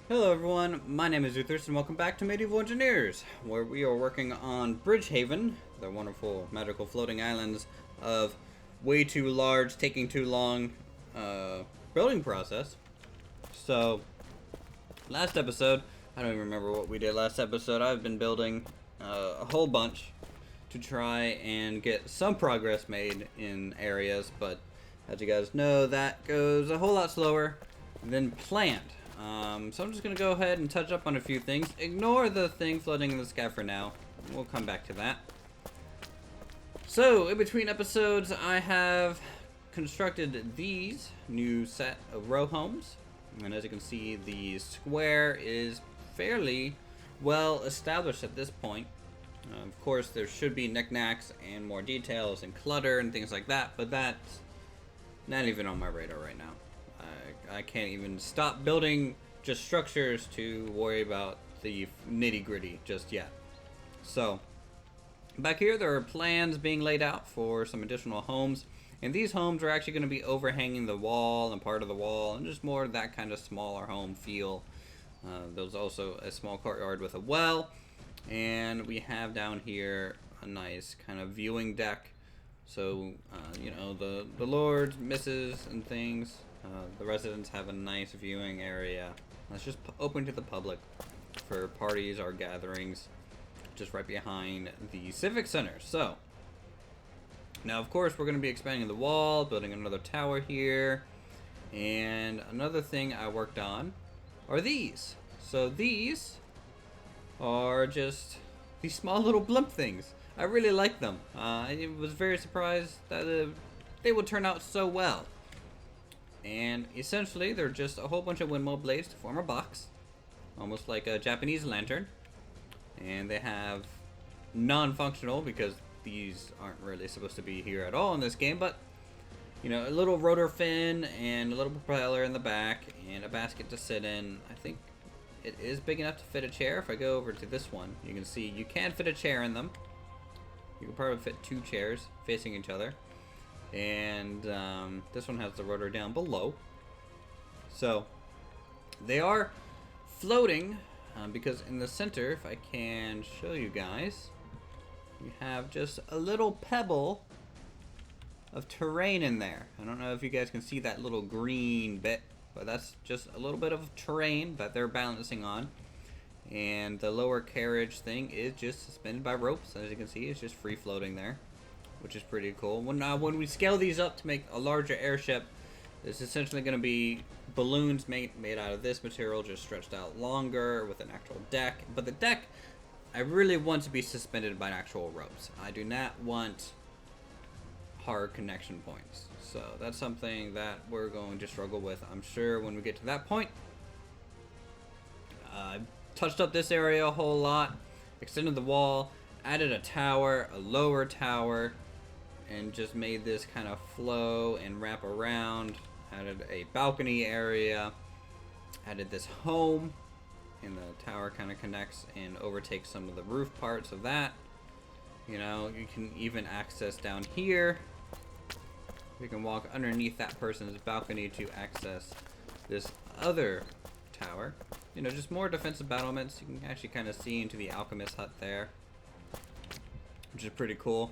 Hello everyone, my name is Uthris and welcome back to Medieval Engineers, where we are working on Bridgehaven, the wonderful magical floating islands of way too large, taking too long building process. So, last episode, I don't even remember what we did last episode. I've been building a whole bunch to try and get some progress made in areas, but as you guys know, that goes a whole lot slower than planned. So I'm just going to go ahead and touch up on a few things. Ignore the thing floating in the sky for now. We'll come back to that. So, in between episodes, I have constructed these new set of row homes. And as you can see, the square is fairly well established at this point. Of course, there should be knickknacks and more details and clutter and things like that, but that's not even on my radar right now. I can't even stop building just structures to worry about the nitty-gritty just yet. So, back here there are plans being laid out for some additional homes, and these homes are actually going to be overhanging the wall and part of the wall, and just more that kind of smaller home feel. There's also a small courtyard with a well, and we have down here a nice kind of viewing deck. So, you know, the lords, misses, and things, the residents have a nice viewing area. That's just open to the public for parties or gatherings, just right behind the Civic Center. So, now of course we're going to be expanding the wall, building another tower here, and another thing I worked on are these. So these are just these small little blimp things. I really like them. I was very surprised that they would turn out so well. And essentially, they're just a whole bunch of windmill blades to form a box, almost like a Japanese lantern. And they have non-functional, because these aren't really supposed to be here at all in this game, but you know, a little rotor fin and a little propeller in the back and a basket to sit in. I think it is big enough to fit a chair. If I go over to this one, you can see you can fit a chair in them. You can probably fit two chairs facing each other. And this one has the rotor down below. So they are floating because in the center, if I can show you guys, you have just a little pebble of terrain in there. I don't know if you guys can see that little green bit, but that's just a little bit of terrain that they're balancing on. And the lower carriage thing is just suspended by ropes. As you can see, it's just free floating there, which is pretty cool. When we scale these up to make a larger airship, it's essentially going to be balloons made out of this material, just stretched out longer with an actual deck. But the deck, I really want to be suspended by actual ropes. I do not want hard connection points. So that's something that we're going to struggle with, I'm sure, when we get to that point. Touched up this area a whole lot, extended the wall, added a tower, a lower tower, and just made this kind of flow and wrap around. Added a balcony area, added this home, and the tower kind of connects and overtakes some of the roof parts of that. You know, you can even access down here. You can walk underneath that person's balcony to access this other tower. You know, just more defensive battlements. You can actually kind of see into the alchemist hut there, which is pretty cool.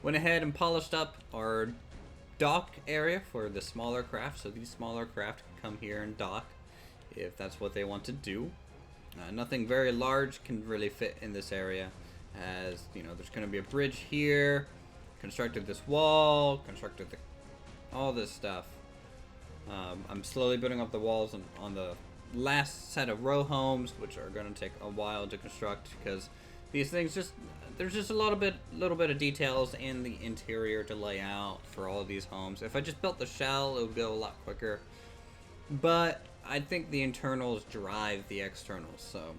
Went ahead and polished up our dock area for the smaller craft, so these smaller craft can come here and dock if that's what they want to do. Nothing very large can really fit in this area, as you know, there's going to be a bridge here, constructed this wall, constructed all this stuff. I'm slowly building up the walls on the last set of row homes, which are going to take a while to construct, because these things there's just a little bit of details in the interior to lay out for all of these homes. If I just built the shell, it would go a lot quicker, but I think the internals drive the externals, so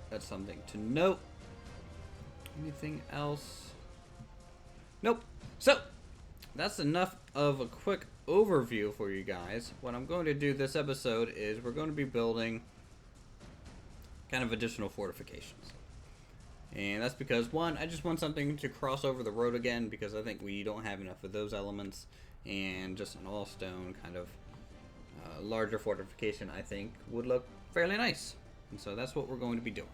that's something to note. Anything else? Nope. So that's enough of a quick overview for you guys. What I'm going to do this episode is we're going to be building kind of additional fortifications. And that's because, one, I just want something to cross over the road again, because I think we don't have enough of those elements, and just an all stone kind of larger fortification, I think, would look fairly nice. And so that's what we're going to be doing.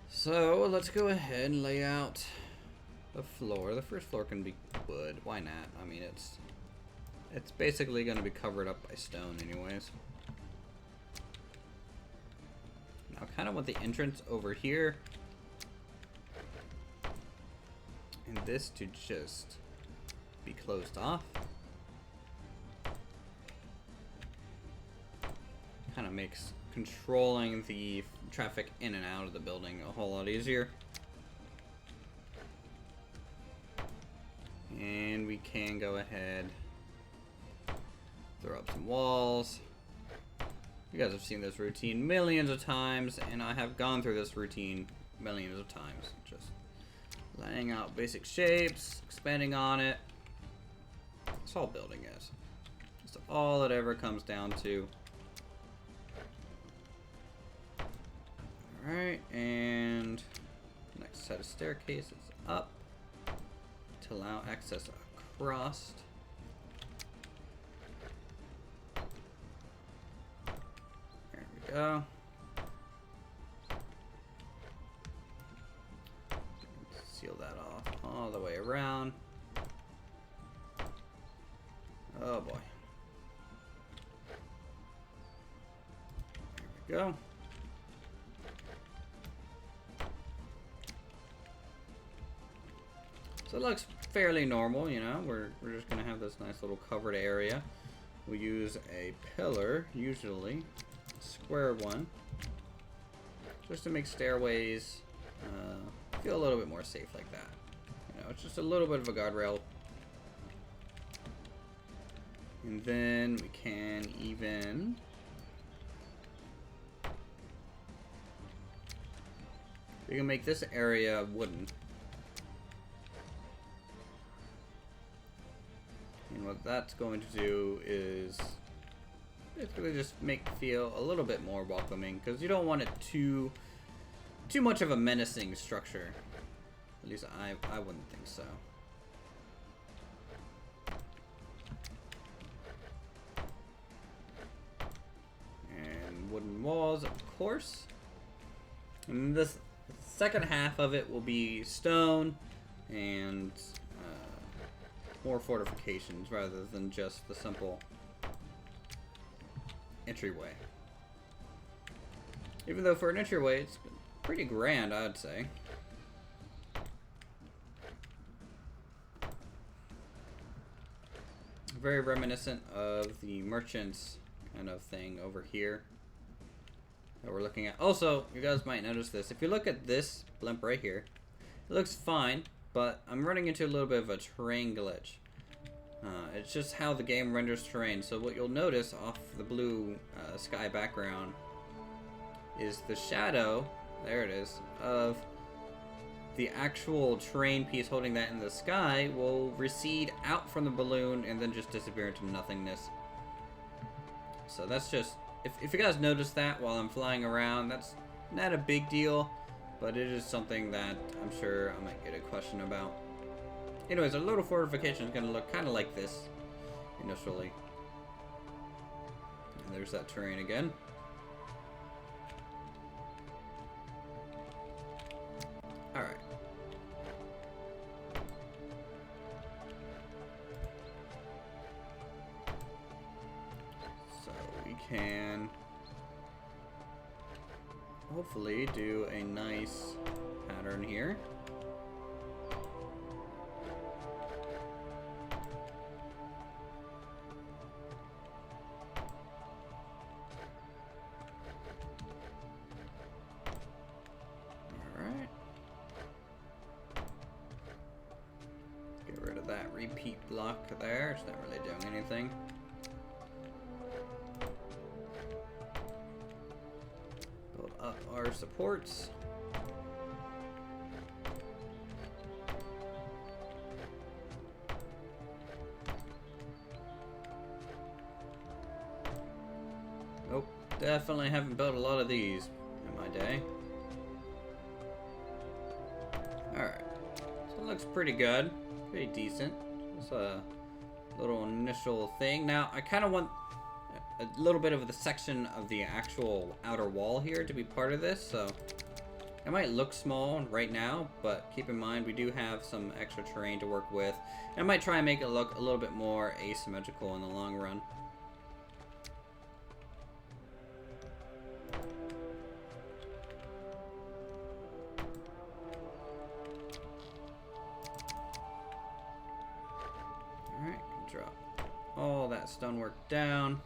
So let's go ahead and lay out the floor. The first floor can be wood. Why not? I mean, it's basically going to be covered up by stone anyways. Now, I kind of want the entrance over here. And this to just be closed off. Kind of makes controlling the traffic in and out of the building a whole lot easier. And we can go ahead, throw up some walls. You guys have seen this routine millions of times, and I have gone through this routine millions of times. Just laying out basic shapes, expanding on it. That's all building is. That's all it ever comes down to. Alright, and next set of staircases up to allow access across. There we go. Seal that off all the way around. Oh boy. There we go. So it looks fairly normal, you know. We're just gonna have this nice little covered area. We use a pillar, usually a square one, just to make stairways feel a little bit more safe like that. You know, it's just a little bit of a guardrail. And then we can even make this area wooden. And what that's going to do is basically just make it feel a little bit more welcoming, because you don't want it too much of a menacing structure. At least I wouldn't think so. And wooden walls, of course. And this second half of it will be stone and more fortifications rather than just the simple entryway. Even though for an entryway it's pretty grand, I'd say. Very reminiscent of the merchants kind of thing over here that we're looking at. Also, you guys might notice this. If you look at this blimp right here, it looks fine, but I'm running into a little bit of a terrain glitch. It's just how the game renders terrain. So what you'll notice off the blue sky background is the shadow, there it is, of the actual terrain piece holding that in the sky will recede out from the balloon and then just disappear into nothingness. So that's just, if you guys notice that while I'm flying around, that's not a big deal, but it is something that I'm sure I might get a question about. Anyways, our little fortification is going to look kind of like this initially. And there's that terrain again. Alright. So we can hopefully do a nice pattern here. That repeat block there, it's not really doing anything. Build up our supports. Nope, definitely haven't built a lot of these in my day. Alright, so it looks pretty good. Pretty decent. Just little initial thing. Now, I kind of want a little bit of the section of the actual outer wall here to be part of this, so it might look small right now, but keep in mind we do have some extra terrain to work with. And I might try and make it look a little bit more asymmetrical in the long run. Alright, drop all that stonework down.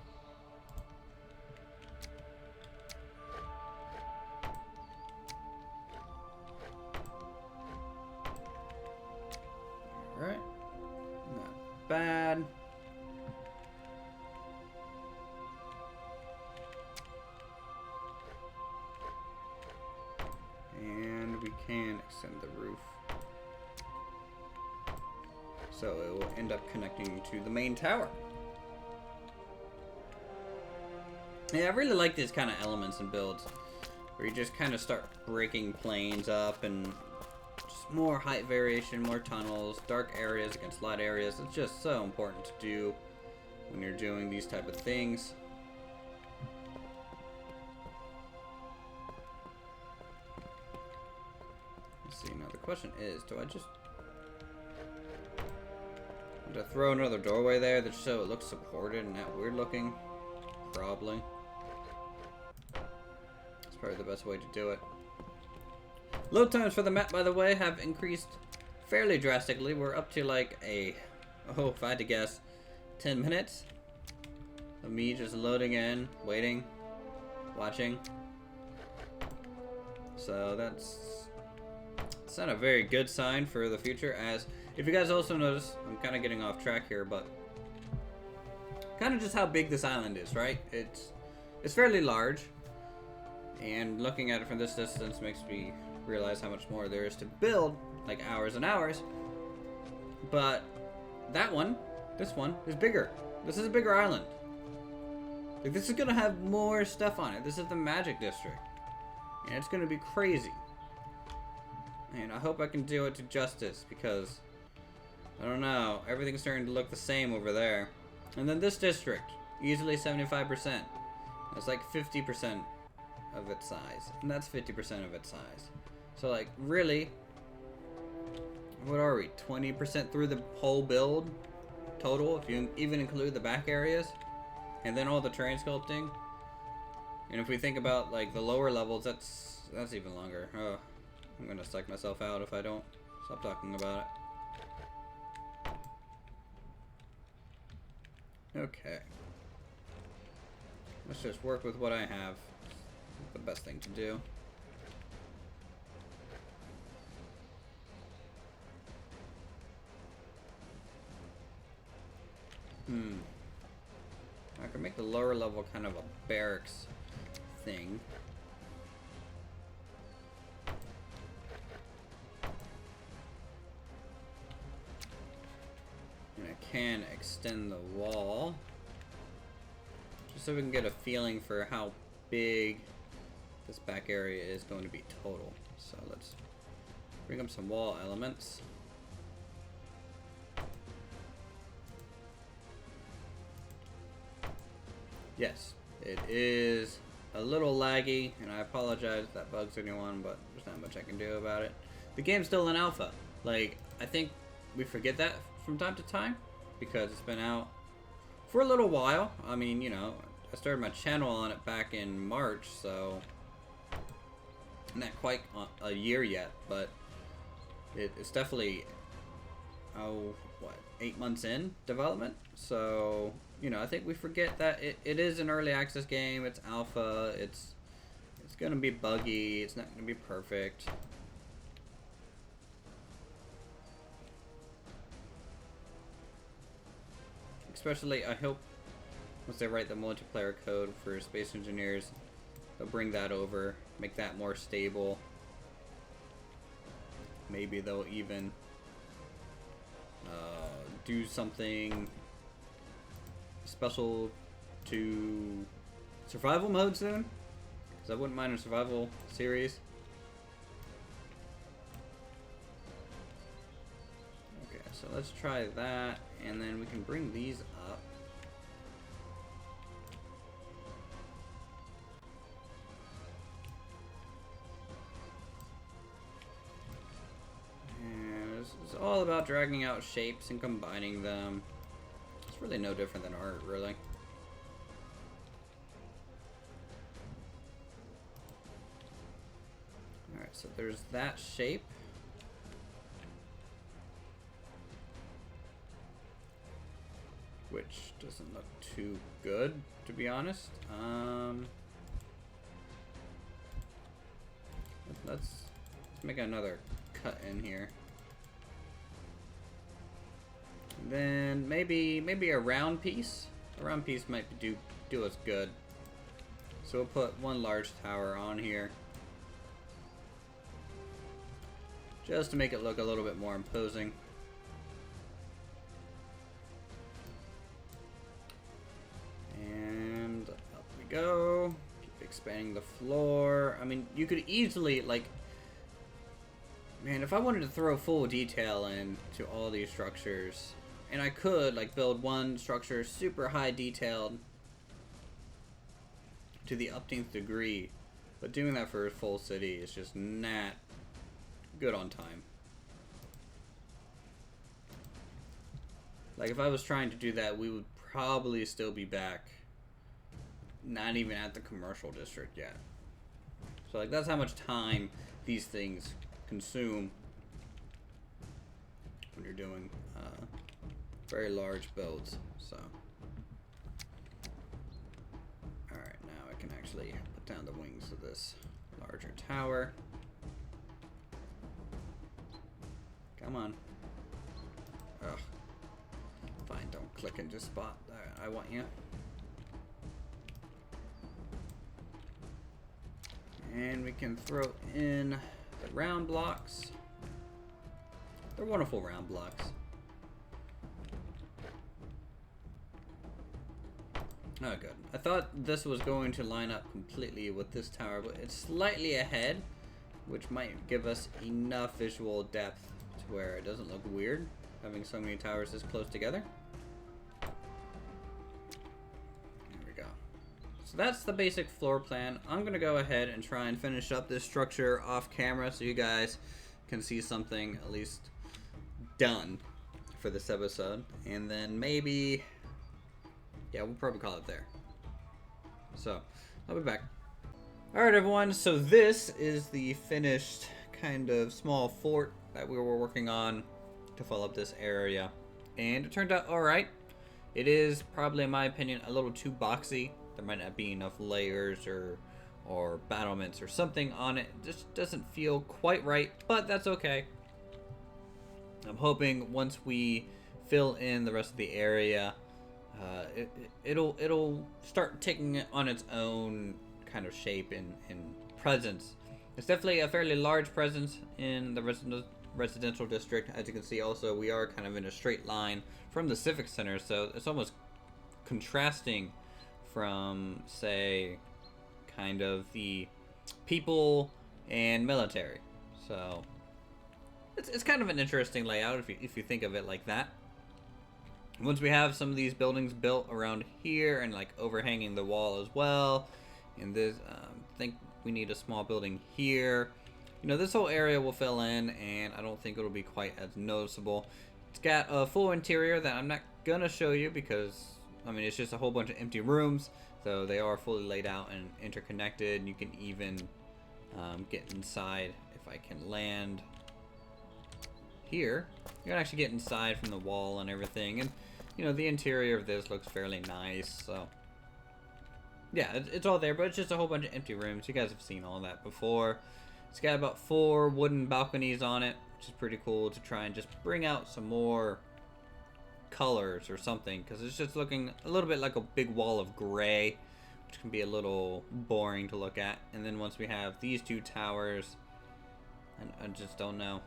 Alright, not bad. And we can extend the roof. So it will end up connecting to the main tower. Yeah, I really like these kind of elements and builds, where you just kind of start breaking planes up and just more height variation, more tunnels, dark areas against light areas. It's just so important to do when you're doing these type of things. Let's see, now the question is, do I just to throw another doorway there just so it looks supported and not weird looking? Probably. That's probably the best way to do it. Load times for the map, by the way, have increased fairly drastically. We're up to like if I had to guess, 10 minutes of me just loading in, waiting, watching. So that's not a very good sign for the future, as if you guys also notice, I'm kind of getting off track here, but kind of just how big this island is, right? It's fairly large, and looking at it from this distance makes me realize how much more there is to build, like hours and hours. But this one is bigger. This is a bigger island. Like, this is gonna have more stuff on it. This is the Magic District, and it's gonna be crazy. And I hope I can do it to justice, because I don't know, everything's starting to look the same over there. And then this district, easily 75%. It's like 50% of its size, and that's 50% of its size. So like, really, what are we, 20% through the whole build total, if you even include the back areas, and then all the terrain sculpting? And if we think about like the lower levels, that's even longer. Oh, I'm gonna psych myself out if I don't stop talking about it. Okay. Let's just work with what I have. The best thing to do. I can make the lower level kind of a barracks thing. And I can extend the wall, just so we can get a feeling for how big this back area is going to be total. So let's bring up some wall elements. Yes, it is a little laggy, and I apologize if that bugs anyone, but there's not much I can do about it. The game's still in alpha. Like, I think we forget that from time to time, because it's been out for a little while. I mean, you know, I started my channel on it back in March, so not quite a year yet, but it's definitely, 8 months in development. So, you know, I think we forget that it is an early access game. It's alpha. It's gonna be buggy. It's not gonna be perfect. Especially, I hope once they write the multiplayer code for Space Engineers, they'll bring that over, make that more stable. Maybe they'll even do something special to survival mode soon, because I wouldn't mind a survival series. Okay, so let's try that, and then we can bring these up. And it's all about dragging out shapes and combining them. It's really no different than art, really. Alright, so there's that shape. Which doesn't look too good, to be honest. Let's make another cut in here. And then maybe a round piece. A round piece might do us good. So we'll put one large tower on here, just to make it look a little bit more imposing. And up we go. Keep expanding the floor. I mean, you could easily, like, man, if I wanted to throw full detail into all these structures, and I could, like, build one structure super high detailed to the upteenth degree, but doing that for a full city is just not good on time. Like, if I was trying to do that, we would probably still be back not even at the commercial district yet. So, like, that's how much time these things consume when you're doing very large builds. So, alright, now I can actually put down the wings of this larger tower. Come on. Ugh. Fine, don't click and just spot. I want you. And we can throw in the round blocks. They're wonderful round blocks. Oh, good. I thought this was going to line up completely with this tower, but it's slightly ahead, which might give us enough visual depth to where it doesn't look weird, having so many towers this close together. There we go. So that's the basic floor plan. I'm gonna go ahead and try and finish up this structure off camera so you guys can see something at least done for this episode. And then maybe, yeah, we'll probably call it there. So, I'll be back. Alright everyone, so this is the finished kind of small fort that we were working on to fill up this area. And it turned out alright. It is probably, in my opinion, a little too boxy. There might not be enough layers or battlements or something on it. It just doesn't feel quite right, but that's okay. I'm hoping once we fill in the rest of the area, it'll start taking on its own kind of shape and presence. It's definitely a fairly large presence in the residential district. As you can see, also we are kind of in a straight line from the civic center, so it's almost contrasting from, say, kind of the people and military. So it's kind of an interesting layout if you think of it like that. Once we have some of these buildings built around here and like overhanging the wall as well, and this, I think we need a small building here. You know, this whole area will fill in, and I don't think it'll be quite as noticeable. It's got a full interior that I'm not gonna show you because, I mean, it's just a whole bunch of empty rooms. So they are fully laid out and interconnected. You can even get inside if I can land here. You can actually get inside from the wall and everything, and you know, the interior of this looks fairly nice. So yeah, it's all there, but it's just a whole bunch of empty rooms. You guys have seen all that before. It's got about 4 wooden balconies on it, which is pretty cool, to try and just bring out some more colors or something, because it's just looking a little bit like a big wall of gray, which can be a little boring to look at. And then once we have these 2 towers, and I just don't know.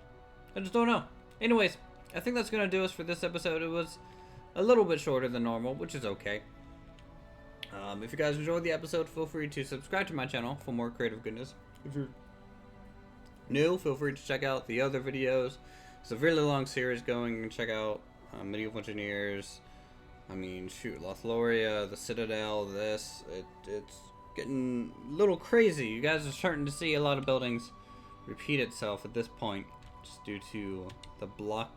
Anyways, I think that's gonna do us for this episode. It was a little bit shorter than normal, which is okay. If you guys enjoyed the episode, feel free to subscribe to my channel for more creative goodness. If you're new, feel free to check out the other videos. It's a really long series going, and check out Medieval Engineers. I mean, shoot, Lothloria, the Citadel, it's getting a little crazy. You guys are starting to see a lot of buildings repeat itself at this point, just due to the block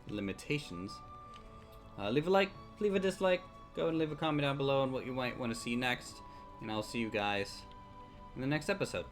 limitations. Leave a like, leave a dislike, go and leave a comment down below on what you might want to see next, and I'll see you guys in the next episode.